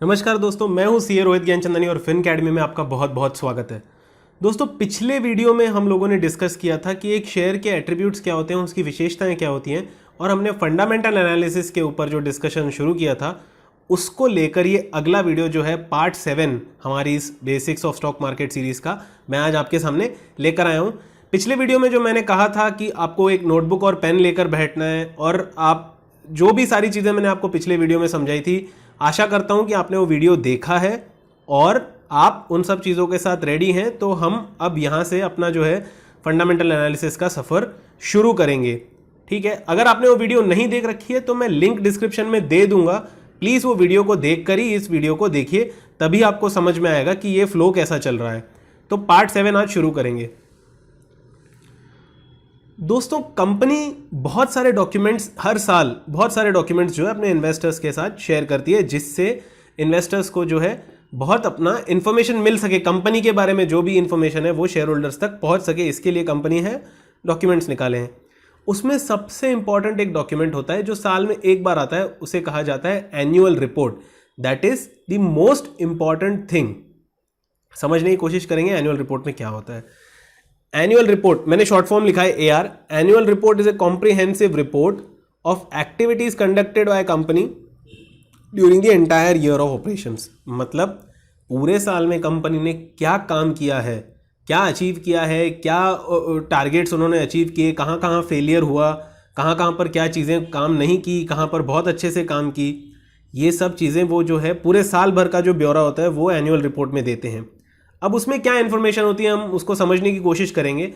नमस्कार दोस्तों, मैं हूं सीए रोहित ज्ञानचंदानी और फिन अकेडमी में आपका बहुत बहुत स्वागत है। दोस्तों, पिछले वीडियो में हम लोगों ने डिस्कस किया था कि एक शेयर के एट्रीब्यूट्स क्या होते हैं, उसकी विशेषताएं क्या होती हैं, और हमने फंडामेंटल एनालिसिस के ऊपर जो डिस्कशन शुरू किया था उसको लेकर ये अगला वीडियो जो है पार्ट 7 हमारी इस basics of stock market series का मैं आज आपके सामने लेकर आया हूँ। पिछले वीडियो में जो मैंने कहा था कि आपको एक नोटबुक और पेन लेकर बैठना है और आप जो भी सारी चीज़ें मैंने आपको पिछले वीडियो में समझाई थी, आशा करता हूं कि आपने वो वीडियो देखा है और आप उन सब चीज़ों के साथ रेडी हैं। तो हम अब यहाँ से अपना जो है फंडामेंटल एनालिसिस का सफ़र शुरू करेंगे। ठीक है, अगर आपने वो वीडियो नहीं देख रखी है तो मैं लिंक डिस्क्रिप्शन में दे दूंगा। प्लीज़ वो वीडियो को देख कर ही इस वीडियो को देखिए, तभी आपको समझ में आएगा कि ये फ्लो कैसा चल रहा है। तो पार्ट 7 आज शुरू करेंगे। दोस्तों, कंपनी बहुत सारे डॉक्यूमेंट्स हर साल बहुत सारे डॉक्यूमेंट्स जो है अपने इन्वेस्टर्स के साथ शेयर करती है, जिससे इन्वेस्टर्स को जो है बहुत अपना इंफॉर्मेशन मिल सके। कंपनी के बारे में जो भी इंफॉर्मेशन है वो शेयर होल्डर्स तक पहुंच सके, इसके लिए कंपनी है डॉक्यूमेंट्स निकाले हैं। उसमें सबसे इंपॉर्टेंट एक डॉक्यूमेंट होता है जो साल में एक बार आता है, उसे कहा जाता है annual report. That is the most important thing. समझने की कोशिश करेंगे एनुअल रिपोर्ट में क्या होता है। एनुअल रिपोर्ट मैंने शॉर्ट फॉर्म लिखा है AR. Annual report is a comprehensive report of activities conducted by company during the entire year of operations. मतलब पूरे साल में कंपनी ने क्या काम किया है, क्या अचीव किया है, क्या टारगेट्स उन्होंने अचीव किए, कहाँ कहाँ फेलियर हुआ, कहाँ कहाँ पर क्या चीज़ें काम नहीं की, कहाँ पर बहुत अच्छे से काम की, ये सब चीज़ें वो जो है पूरे साल भर का जो ब्यौरा होता है वो एनुअल रिपोर्ट में देते हैं। अब उसमें क्या इन्फॉर्मेशन होती है हम उसको समझने की कोशिश करेंगे।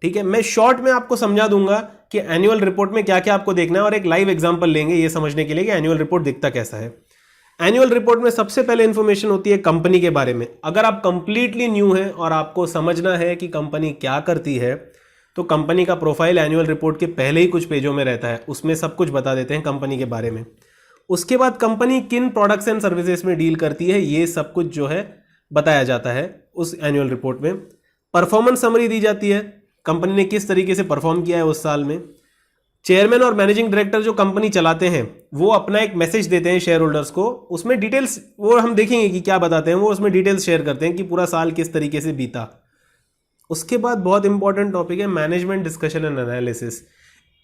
ठीक है, मैं शॉर्ट में आपको समझा दूंगा कि एनुअल रिपोर्ट में क्या क्या आपको देखना है और एक लाइव एग्जांपल लेंगे ये समझने के लिए कि एनुअल रिपोर्ट दिखता कैसा है। एनुअल रिपोर्ट में सबसे पहले इन्फॉर्मेशन होती है कंपनी के बारे में। अगर आप कंप्लीटली न्यू हैं और आपको समझना है कि कंपनी क्या करती है, तो कंपनी का प्रोफाइल एनुअल रिपोर्ट के पहले ही कुछ पेजों में रहता है, उसमें सब कुछ बता देते हैं कंपनी के बारे में। उसके बाद कंपनी किन प्रोडक्ट्स एंड सर्विसेज में डील करती है ये सब कुछ जो है बताया जाता है उस एनुअल रिपोर्ट में। परफॉर्मेंस समरी दी जाती है, कंपनी ने किस तरीके से परफॉर्म किया है उस साल में। चेयरमैन और मैनेजिंग डायरेक्टर जो कंपनी चलाते हैं वो अपना एक मैसेज देते हैं शेयर होल्डर्स को, उसमें डिटेल्स वो हम देखेंगे कि क्या बताते हैं, वो उसमें डिटेल्स शेयर करते हैं कि पूरा साल किस तरीके से बीता। उसके बाद बहुत इंपॉर्टेंट टॉपिक है मैनेजमेंट डिस्कशन एंड एनालिसिस।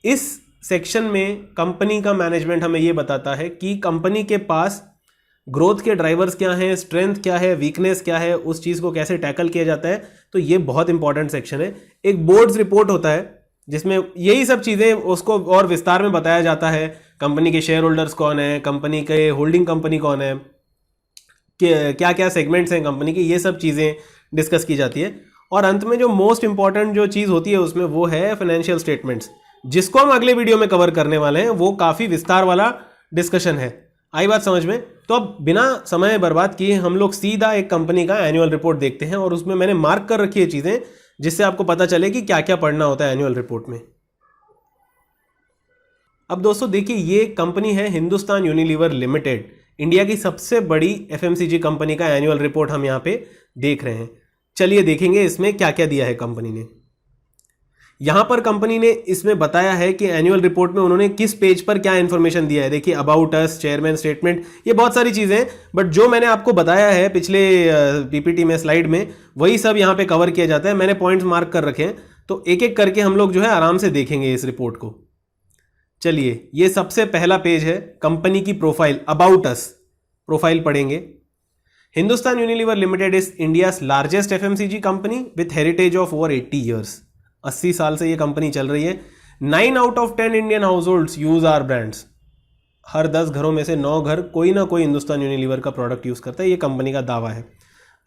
इस सेक्शन में कंपनी का मैनेजमेंट हमें ये बताता है कि कंपनी के पास ग्रोथ के ड्राइवर्स क्या हैं, स्ट्रेंथ क्या है, वीकनेस क्या है, उस चीज़ को कैसे टैकल किया जाता है। तो ये बहुत इंपॉर्टेंट सेक्शन है। एक बोर्ड्स रिपोर्ट होता है जिसमें यही सब चीज़ें उसको और विस्तार में बताया जाता है। कंपनी के शेयर होल्डर्स कौन है, कंपनी के होल्डिंग कंपनी कौन है, क्या क्या सेगमेंट्स हैं कंपनी की, ये सब चीज़ें डिस्कस की जाती है। और अंत में जो मोस्ट इंपॉर्टेंट जो चीज़ होती है उसमें वो है फाइनेंशियल स्टेटमेंट्स, जिसको हम अगले वीडियो में कवर करने वाले हैं। वो काफ़ी विस्तार वाला डिस्कशन है। आई बात समझ में? तो अब बिना समय बर्बाद किए हम लोग सीधा एक कंपनी का एनुअल रिपोर्ट देखते हैं और उसमें मैंने मार्क कर रखी है चीज़ें जिससे आपको पता चले कि क्या क्या पढ़ना होता है एनुअल रिपोर्ट में। अब दोस्तों देखिए, ये कंपनी है हिंदुस्तान यूनिलीवर लिमिटेड, इंडिया की सबसे बड़ी एफएमसीजी कंपनी का एनुअल रिपोर्ट हम यहाँ पे देख रहे हैं। चलिए देखेंगे इसमें क्या क्या दिया है कंपनी ने। यहां पर कंपनी ने इसमें बताया है कि एनुअल रिपोर्ट में उन्होंने किस पेज पर क्या इंफॉर्मेशन दिया है। देखिए, अबाउट अस, चेयरमैन स्टेटमेंट, ये बहुत सारी चीजें हैं, बट जो मैंने आपको बताया है पिछले पीपीटी में स्लाइड में वही सब यहां पे कवर किया जाता है। मैंने पॉइंट्स मार्क कर रखे हैं, तो एक एक करके हम लोग जो है आराम से देखेंगे इस रिपोर्ट को। चलिए, ये सबसे पहला पेज है कंपनी की प्रोफाइल, अबाउट अस प्रोफाइल पढ़ेंगे। Hindustan Unilever limited is India largest FMCG company with heritage of over 80 years. 80 साल से ये कंपनी चल रही है। 9 out of 10 Indian households use our brands. हर 10 घरों में से 9 घर कोई ना कोई हिंदुस्तान यूनिलीवर का प्रोडक्ट यूज करता है, ये कंपनी का दावा है।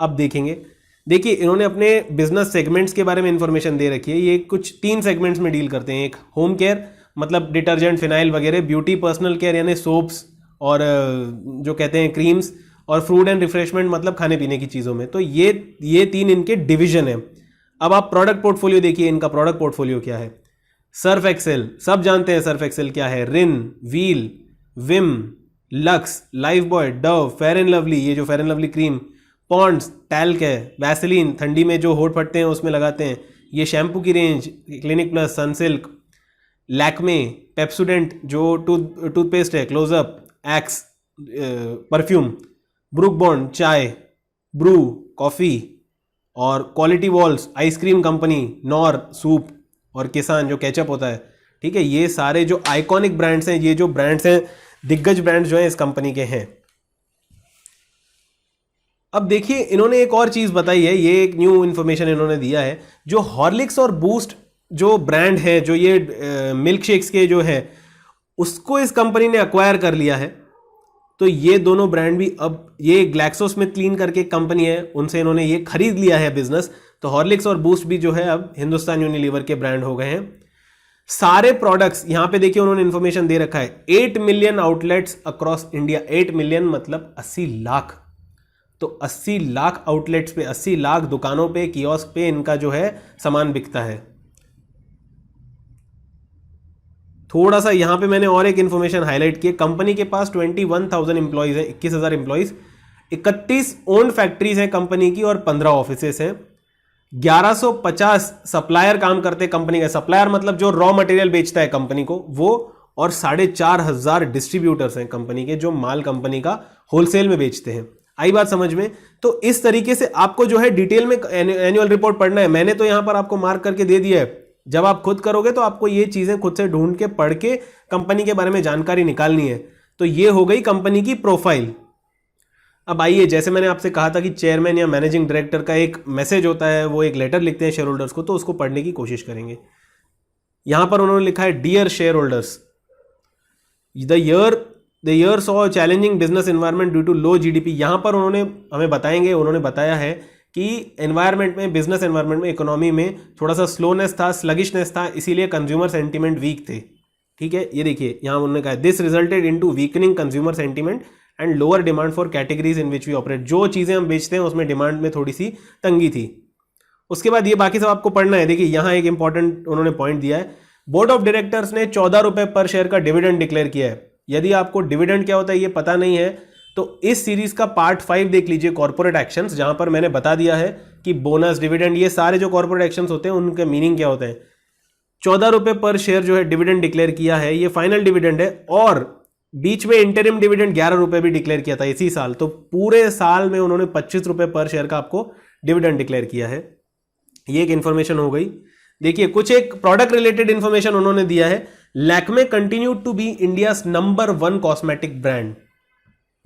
अब देखेंगे, देखिए इन्होंने अपने बिजनेस सेगमेंट्स के बारे में इंफॉर्मेशन दे रखी है। ये कुछ 3 सेगमेंट्स में डील करते हैं। एक होम केयर, मतलब डिटर्जेंट, फिनाइल वगैरह, ब्यूटी पर्सनल केयर यानी सोप्स और जो कहते हैं क्रीम्स, और फूड एंड रिफ्रेशमेंट मतलब खाने पीने की चीज़ों में। तो ये 3 इनके डिवीजन है। अब आप प्रोडक्ट पोर्टफोलियो देखिए, इनका प्रोडक्ट पोर्टफोलियो क्या है। सर्फ एक्सेल, सब जानते हैं सर्फ एक्सेल क्या है। Rin, Wheel, Vim, Lux, Lifebuoy, Dove, Fair and Lovely, ये जो Fair and Lovely cream, Pond's, talc है, वैसलीन ठंडी में जो होठ फटते हैं उसमें लगाते हैं, ये शैम्पू की range, Clinic Plus, Sunsilk, Lakme, Pepsodent जो टूथपेस्ट है, Closeup, Axe perfume, Brooke Bond चाय, ब्रू कॉफी, और Kwality Wall's ice cream company, Knorr soup, और किसान जो केचप होता है। ठीक है, ये सारे जो आइकॉनिक ब्रांड्स हैं, ये जो ब्रांड्स हैं, दिग्गज ब्रांड्स जो हैं इस कंपनी के हैं। अब देखिए इन्होंने एक और चीज बताई है, ये एक न्यू इन्फॉर्मेशन इन्होंने दिया है, जो हॉर्लिक्स और बूस्ट जो ब्रांड है, जो ये मिल्क शेक्स के जो है, उसको इस कंपनी ने अक्वायर कर लिया है। तो ये दोनों ब्रांड भी अब, ये ग्लैक्सोस्मिथक्लाइन करके एक कंपनी है, उनसे इन्होंने ये खरीद लिया है बिजनेस। तो हॉर्लिक्स और बूस्ट भी जो है अब हिंदुस्तान यूनिलीवर के ब्रांड हो गए हैं। सारे प्रोडक्ट्स यहां पे देखिए उन्होंने इंफॉर्मेशन दे रखा है, 8 million outlets across India. 8 million मतलब 80 लाख। तो 80 लाख आउटलेट्स पे, 80 लाख दुकानों पे, कियोस्क पे इनका जो है सामान बिकता है। थोड़ा सा यहां पे मैंने और एक इंफॉर्मेशन हाईलाइट की, कंपनी के पास 21,000 इंप्लॉइज है, 21,000 इंप्लॉइज, 31 ओन फैक्ट्रीज हैं कंपनी की और 15 ऑफिसेस हैं। 1150 सप्लायर काम करते हैं कंपनी का। सप्लायर मतलब जो रॉ मटेरियल बेचता है कंपनी को वो, और 4,500 डिस्ट्रीब्यूटर्स हैं कंपनी के, जो माल कंपनी का होलसेल में बेचते हैं। आई बात समझ में? तो इस तरीके से आपको जो है डिटेल में एनुअल रिपोर्ट पढ़ना है। मैंने तो यहां पर आपको मार्क करके दे दिया है, जब आप खुद करोगे तो आपको ये चीजें खुद से ढूंढ के पढ़ के कंपनी के बारे में जानकारी निकालनी है। तो ये हो गई कंपनी की प्रोफाइल। अब आइए, जैसे मैंने आपसे कहा था कि चेयरमैन या मैनेजिंग डायरेक्टर का एक मैसेज होता है, वो एक लेटर लिखते हैं शेयर होल्डर्स को, तो उसको पढ़ने की कोशिश करेंगे। यहां पर उन्होंने लिखा है, dear share holders, the year saw challenging business environment due to low GDP. यहां पर उन्होंने हमें बताएंगे, उन्होंने बताया है कि एनवायरनमेंट में, बिजनेस एनवायरनमेंट में, इकोनॉमी में थोड़ा सा स्लोनेस था, स्लगिशनेस था, इसीलिए कंज्यूमर सेंटीमेंट वीक थे। ठीक है, ये देखिए यहां उन्होंने कहा, this resulted into weakening consumer sentiment and lower demand for categories in which we operate. जो चीजें हम बेचते हैं उसमें डिमांड में थोड़ी सी तंगी थी। उसके बाद ये बाकी सब आपको पढ़ना है। देखिए यहां एक इंपॉर्टेंट उन्होंने पॉइंट दिया है, बोर्ड ऑफ डायरेक्टर्स ने 14 रुपए पर शेयर का डिविडेंड डिक्लेयर किया है। यदि आपको डिविडेंड क्या होता है ये पता नहीं है तो इस सीरीज का पार्ट 5 देख लीजिए, कॉर्पोरेट एक्शंस, जहां पर मैंने बता दिया है कि बोनस, डिविडेंड, ये सारे जो कॉर्पोरेट एक्शंस होते हैं उनके मीनिंग क्या होते हैं। 14 रुपए पर शेयर जो है डिविडेंड डिक्लेयर किया है, ये फाइनल डिविडेंड है, और बीच में इंटरिम डिविडेंड 11 रुपए भी डिक्लेयर किया था इसी साल। तो पूरे साल में उन्होंने 25 रुपए पर शेयर का आपको डिविडेंड डिक्लेयर किया है। ये एक इंफॉर्मेशन हो गई। देखिए कुछ एक प्रोडक्ट रिलेटेड इंफॉर्मेशन उन्होंने दिया है, Lakme continue to be India number 1 cosmetic brand.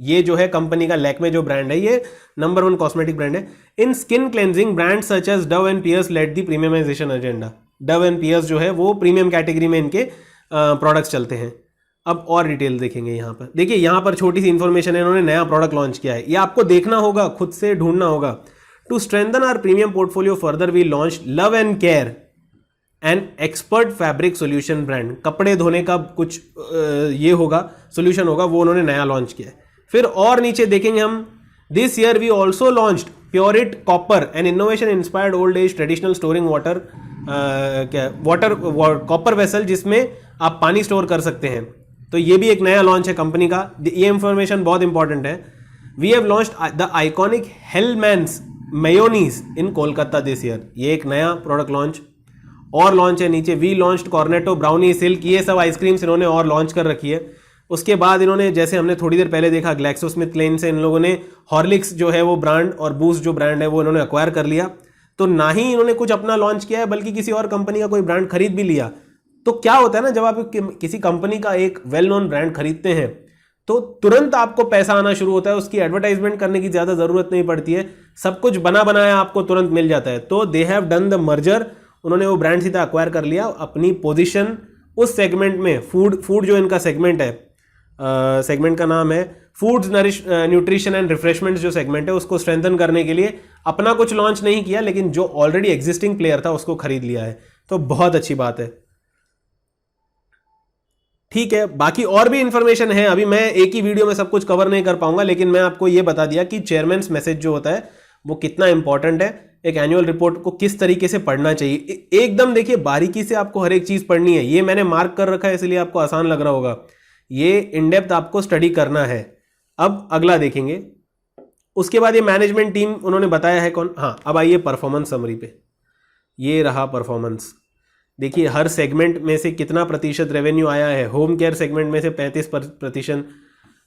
ये जो है कंपनी का लैक्मे जो ब्रांड है, ये नंबर 1 कॉस्मेटिक ब्रांड है। In skin cleansing brand such as Dove and Pears led the premiumisation agenda. Dove and Pears जो है वो प्रीमियम कैटेगरी में इनके प्रोडक्ट्स चलते हैं। अब और डिटेल देखेंगे यहां पर। देखिए यहां पर छोटी सी इंफॉर्मेशन है, इन्होंने नया प्रोडक्ट लॉन्च किया है, ये आपको देखना होगा, खुद से ढूंढना होगा। To strengthen our premium portfolio further we launch love and care and expert fabric solution brand. कपड़े धोने का कुछ ये होगा, सोल्यूशन होगा, वो उन्होंने नया लॉन्च किया है। फिर और नीचे देखेंगे हम, this year we also launched Pureit copper and innovation inspired old age traditional storing water, copper vessel जिसमें आप पानी स्टोर कर सकते हैं। तो ये भी एक नया लॉन्च है कंपनी का, ये इंफॉर्मेशन बहुत इंपॉर्टेंट है। We have launched the iconic Hellmann's mayonnaise in Kolkata this year. ये एक नया प्रोडक्ट लॉन्च और लॉन्च है नीचे। We launched Cornetto brownie silk, ये सब आइसक्रीम्स इन्होंने और लॉन्च कर रखी है। उसके बाद इन्होंने, जैसे हमने थोड़ी देर पहले देखा, ग्लैक्सोस्मिथक्लाइन से इन लोगों ने हॉर्लिक्स जो है वो ब्रांड और बूस्ट जो ब्रांड है वो इन्होंने अक्वायर कर लिया। तो ना ही इन्होंने कुछ अपना लॉन्च किया है बल्कि किसी और कंपनी का कोई ब्रांड खरीद भी लिया। तो क्या होता है ना, जब आप किसी कंपनी का एक वेल नोन ब्रांड खरीदते हैं तो तुरंत आपको पैसा आना शुरू होता है, उसकी एडवर्टाइजमेंट करने की ज्यादा जरूरत नहीं पड़ती है, सब कुछ बना बनाया आपको तुरंत मिल जाता है। तो they have done the merger, उन्होंने वो ब्रांड सीधा अक्वायर कर लिया, अपनी पोजीशन उस सेगमेंट में, फूड जो इनका सेगमेंट है, सेगमेंट का नाम है फूड्स न्यूट्रिशन एंड रिफ्रेशमेंट्स, जो सेगमेंट है उसको स्ट्रेंथन करने के लिए अपना कुछ लॉन्च नहीं किया, लेकिन जो ऑलरेडी एग्जिस्टिंग प्लेयर था उसको खरीद लिया है। तो बहुत अच्छी बात है। ठीक है, बाकी और भी इंफॉर्मेशन है, अभी मैं एक ही वीडियो में सब कुछ कवर नहीं कर पाऊंगा, लेकिन मैं आपको यह बता दिया कि चेयरमैन्स मैसेज जो होता है वो कितना इंपॉर्टेंट है, एक एनुअल रिपोर्ट को किस तरीके से पढ़ना चाहिए। एकदम देखिए बारीकी से आपको हर एक चीज पढ़नी है। ये मैंने मार्क कर रखा है इसलिए आपको आसान लग रहा होगा, ये इन डेप्थ आपको स्टडी करना है। अब अगला देखेंगे, उसके बाद ये मैनेजमेंट टीम उन्होंने बताया है कौन। हाँ, अब आइए परफॉर्मेंस समरी पे। ये रहा परफॉर्मेंस। देखिए हर सेगमेंट में से कितना प्रतिशत रेवेन्यू आया है। होम केयर सेगमेंट में से 35%,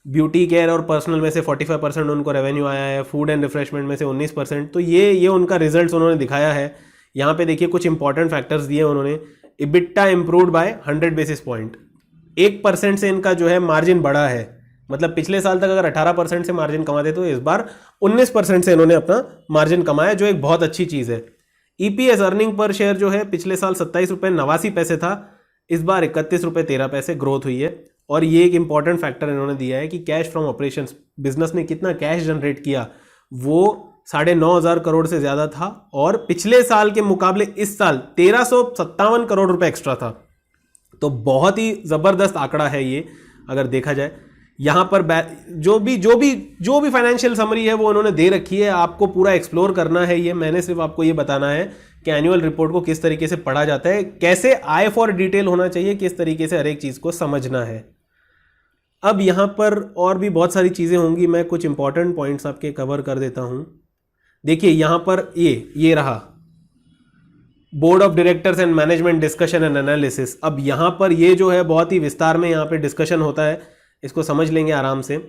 ब्यूटी केयर और पर्सनल में से 45% उनको रेवेन्यू आया है, फूड एंड रिफ्रेशमेंट में से 19%। तो ये उनका रिजल्ट्स उन्होंने दिखाया है। यहाँ पे देखिए कुछ इंपॉर्टेंट फैक्टर्स दिए उन्होंने। EBITDA improved bye 100 basis point, 1% से इनका जो है मार्जिन बढ़ा है। मतलब पिछले साल तक अगर 18% से मार्जिन कमाते तो इस बार 19% से इन्होंने अपना मार्जिन कमाया, जो एक बहुत अच्छी चीज़ है। ईपीएस अर्निंग पर शेयर जो है पिछले साल 27 रुपये 89 पैसे था, इस बार 31 रुपये 13 पैसे ग्रोथ हुई है। और ये एक इंपॉर्टेंट फैक्टर इन्होंने दिया है कि कैश फ्रॉम ऑपरेशंस, बिजनेस ने कितना कैश जनरेट किया, वो 9,500 करोड़ से ज़्यादा था और पिछले साल के मुकाबले इस साल 1357 करोड़ रुपए एक्स्ट्रा था। तो बहुत ही ज़बरदस्त आंकड़ा है ये अगर देखा जाए। यहाँ पर जो भी फाइनेंशियल समरी है वो उन्होंने दे रखी है, आपको पूरा एक्सप्लोर करना है। ये मैंने सिर्फ आपको ये बताना है कि एनुअल रिपोर्ट को किस तरीके से पढ़ा जाता है, कैसे आई फॉर डिटेल होना चाहिए, किस तरीके से हर एक चीज़ को समझना है। अब यहाँ पर और भी बहुत सारी चीज़ें होंगी, मैं कुछ इंपॉर्टेंट पॉइंट्स आपके कवर कर देता हूँ। देखिए यहाँ पर ये रहा board of directors and management discussion and analysis. अब यहाँ पर ये जो है बहुत ही विस्तार में यहाँ पे डिस्कशन होता है, इसको समझ लेंगे आराम से।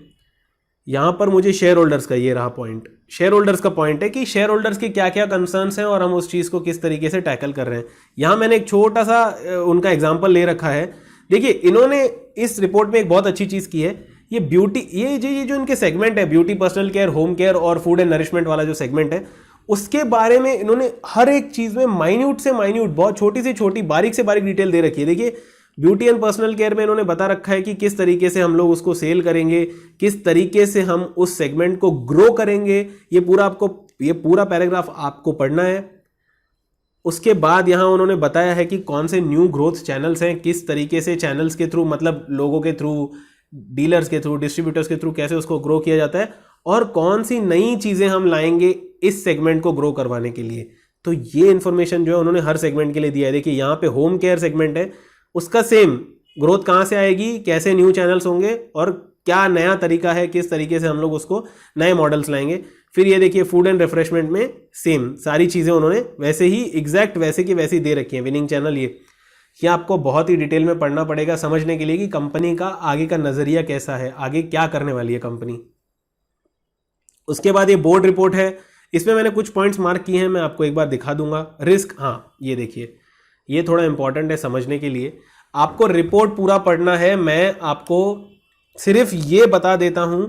यहाँ पर मुझे शेयर होल्डर्स का ये रहा पॉइंट, शेयर होल्डर्स का पॉइंट है कि शेयर होल्डर्स के क्या क्या कंसर्न्स हैं और हम उस चीज़ को किस तरीके से टैकल कर रहे हैं। यहाँ मैंने एक छोटा सा उनका एग्जाम्पल ले रखा है। देखिए इन्होंने इस रिपोर्ट में एक बहुत अच्छी चीज़ की है, ये ब्यूटी, ये जो इनके सेगमेंट है, beauty, personal care, home care और फूड एंड नरिशमेंट वाला जो सेगमेंट है, उसके बारे में इन्होंने हर एक चीज़ में माइन्यूट से माइन्यूट, बहुत छोटी से छोटी, बारीक से बारीक डिटेल दे रखी है। देखिए ब्यूटी एंड पर्सनल केयर में इन्होंने बता रखा है कि किस तरीके से हम लोग उसको सेल करेंगे, किस तरीके से हम उस सेगमेंट को ग्रो करेंगे। ये पूरा पैराग्राफ आपको पढ़ना है। उसके बाद यहाँ उन्होंने बताया है कि कौन से न्यू ग्रोथ चैनल्स हैं, किस तरीके से चैनल्स के थ्रू, मतलब लोगों के थ्रू, डीलर्स के थ्रू, डिस्ट्रीब्यूटर्स के थ्रू कैसे उसको ग्रो किया जाता है, और कौन सी नई चीज़ें हम लाएंगे इस सेगमेंट को ग्रो करवाने के लिए। तो ये इन्फॉर्मेशन जो है उन्होंने हर सेगमेंट के लिए दिया है। देखिए यहाँ पे होम केयर सेगमेंट है, उसका सेम ग्रोथ कहाँ से आएगी, कैसे न्यू चैनल्स होंगे और क्या नया तरीका है, किस तरीके से हम लोग उसको नए मॉडल्स लाएंगे। फिर ये देखिए फूड एंड रिफ्रेशमेंट में सेम सारी चीज़ें उन्होंने वैसे ही एग्जैक्ट वैसे की वैसी दे रखी हैं। विनिंग चैनल ये आपको बहुत ही डिटेल में पढ़ना पड़ेगा समझने के लिए कि कंपनी का आगे का नज़रिया कैसा है, आगे क्या करने वाली है कंपनी। उसके बाद ये बोर्ड रिपोर्ट है, इसमें मैंने कुछ पॉइंट्स मार्क किए हैं, मैं आपको एक बार दिखा दूंगा। रिस्क, हाँ ये देखिए, ये थोड़ा इंपॉर्टेंट है समझने के लिए। आपको रिपोर्ट पूरा पढ़ना है, मैं आपको सिर्फ ये बता देता हूं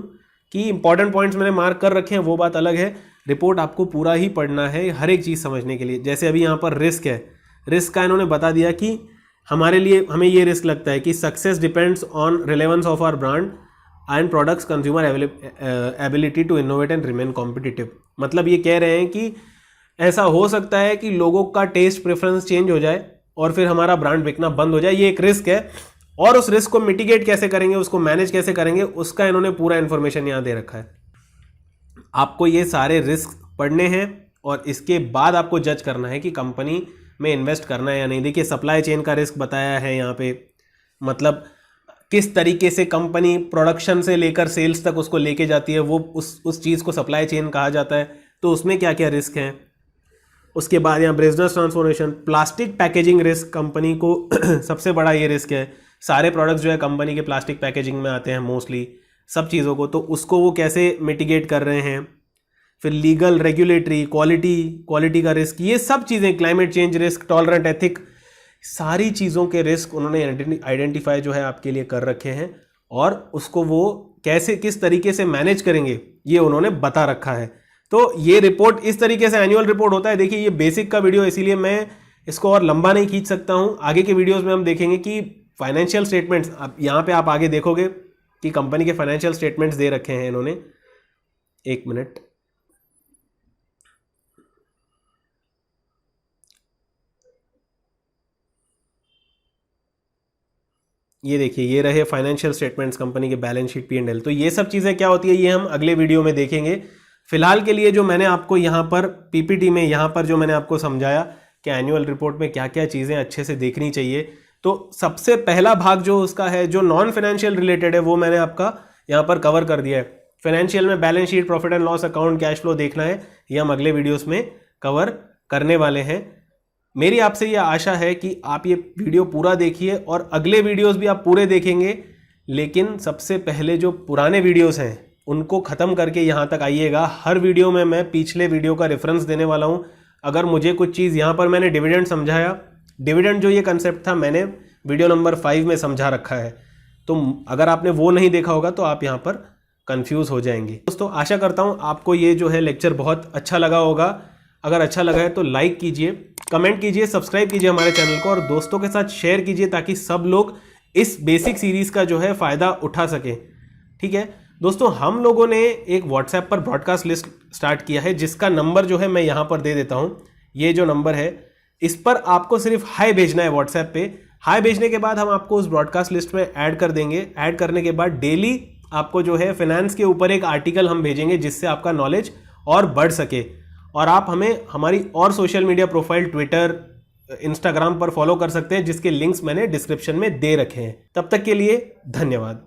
कि इंपॉर्टेंट पॉइंट्स मैंने मार्क कर रखे हैं, वो बात अलग है। रिपोर्ट आपको पूरा ही पढ़ना है हर एक चीज़ समझने के लिए। जैसे अभी यहाँ पर रिस्क है, रिस्क का इन्होंने बता दिया कि हमें ये रिस्क लगता है कि success depends on relevance of our brand and products, consumer ability to innovate and remain competitive. मतलब ये कह रहे हैं कि ऐसा हो सकता है कि लोगों का टेस्ट प्रेफरेंस चेंज हो जाए और फिर हमारा ब्रांड बिकना बंद हो जाए, ये एक रिस्क है। और उस रिस्क को मिटिगेट कैसे करेंगे, उसको मैनेज कैसे करेंगे, उसका इन्होंने पूरा इन्फॉर्मेशन यहाँ दे रखा है। आपको ये सारे रिस्क पढ़ने हैं और इसके बाद आपको जज करना है कि कंपनी में इन्वेस्ट करना है या नहीं। देखिए सप्लाई चेन का रिस्क बताया है यहाँ पे, मतलब किस तरीके से कंपनी प्रोडक्शन से लेकर सेल्स तक उसको लेके जाती है, वो उस चीज़ को सप्लाई चेन कहा जाता है। तो उसमें क्या क्या रिस्क हैं। उसके बाद यहाँ business transformation, plastic packaging risk company को सबसे बड़ा ये रिस्क है। सारे प्रोडक्ट्स जो है कंपनी के प्लास्टिक पैकेजिंग में आते हैं मोस्टली, सब चीज़ों को, तो उसको वो कैसे मिटिगेट कर रहे हैं। फिर लीगल, रेगुलेटरी, क्वालिटी का रिस्क, ये सब चीज़ें, climate change risk, tolerant ethic, सारी चीज़ों के रिस्क उन्होंने आइडेंटिफाई जो है आपके लिए कर रखे हैं और उसको वो कैसे किस तरीके से मैनेज करेंगे ये उन्होंने बता रखा है। तो ये रिपोर्ट इस तरीके से एनुअल रिपोर्ट होता है। देखिए ये बेसिक का वीडियो, इसीलिए मैं इसको और लंबा नहीं खींच सकता हूँ। आगे के वीडियोस में हम देखेंगे कि फाइनेंशियल स्टेटमेंट्स, अब यहाँ पे आप आगे देखोगे कि कंपनी के फाइनेंशियल स्टेटमेंट्स दे रखे हैं इन्होंने। एक मिनट, ये देखिए, ये रहे फाइनेंशियल स्टेटमेंट्स, कंपनी के बैलेंस शीट, P&L। तो ये सब चीज़ें क्या होती है ये हम अगले वीडियो में देखेंगे। फिलहाल के लिए जो मैंने आपको यहाँ पर PPT में यहाँ पर जो मैंने आपको समझाया कि एनुअल रिपोर्ट में क्या क्या चीज़ें अच्छे से देखनी चाहिए, तो सबसे पहला भाग जो उसका है, जो नॉन फाइनेंशियल रिलेटेड है, वो मैंने आपका यहाँ पर कवर कर दिया है। फाइनेंशियल में balance sheet, profit and loss account, cash flow देखना है, ये हम अगले वीडियोस में कवर करने वाले हैं। मेरी आपसे ये आशा है कि आप ये वीडियो पूरा देखिए और अगले वीडियोस भी आप पूरे देखेंगे, लेकिन सबसे पहले जो पुराने वीडियोस हैं उनको ख़त्म करके यहाँ तक आइएगा। हर वीडियो में मैं पिछले वीडियो का रेफरेंस देने वाला हूँ। अगर मुझे कुछ चीज़ यहाँ पर मैंने डिविडेंड समझाया, डिविडेंड जो ये कंसेप्ट था मैंने वीडियो नंबर 5 में समझा रखा है, तो अगर आपने वो नहीं देखा होगा तो आप यहाँ पर कंफ्यूज हो जाएंगे। दोस्तों आशा करता हूँ आपको ये जो है लेक्चर बहुत अच्छा लगा होगा। अगर अच्छा लगा है तो लाइक कीजिए, कमेंट कीजिए, सब्सक्राइब कीजिए हमारे चैनल को और दोस्तों के साथ शेयर कीजिए ताकि सब लोग इस बेसिक सीरीज़ का जो है फ़ायदा उठा सकें। ठीक है दोस्तों, हम लोगों ने एक व्हाट्सएप पर ब्रॉडकास्ट लिस्ट स्टार्ट किया है जिसका नंबर जो है मैं यहाँ पर दे देता हूँ। ये जो नंबर है इस पर आपको सिर्फ हाय भेजना है व्हाट्सएप पे। हाय भेजने के बाद हम आपको उस ब्रॉडकास्ट लिस्ट में ऐड कर देंगे। ऐड करने के बाद डेली आपको जो है फाइनेंस के ऊपर एक आर्टिकल हम भेजेंगे जिससे आपका नॉलेज और बढ़ सके। और आप हमें हमारी और social media profile Twitter, Instagram पर फॉलो कर सकते हैं जिसके लिंक्स मैंने डिस्क्रिप्शन में दे रखे हैं। तब तक के लिए धन्यवाद।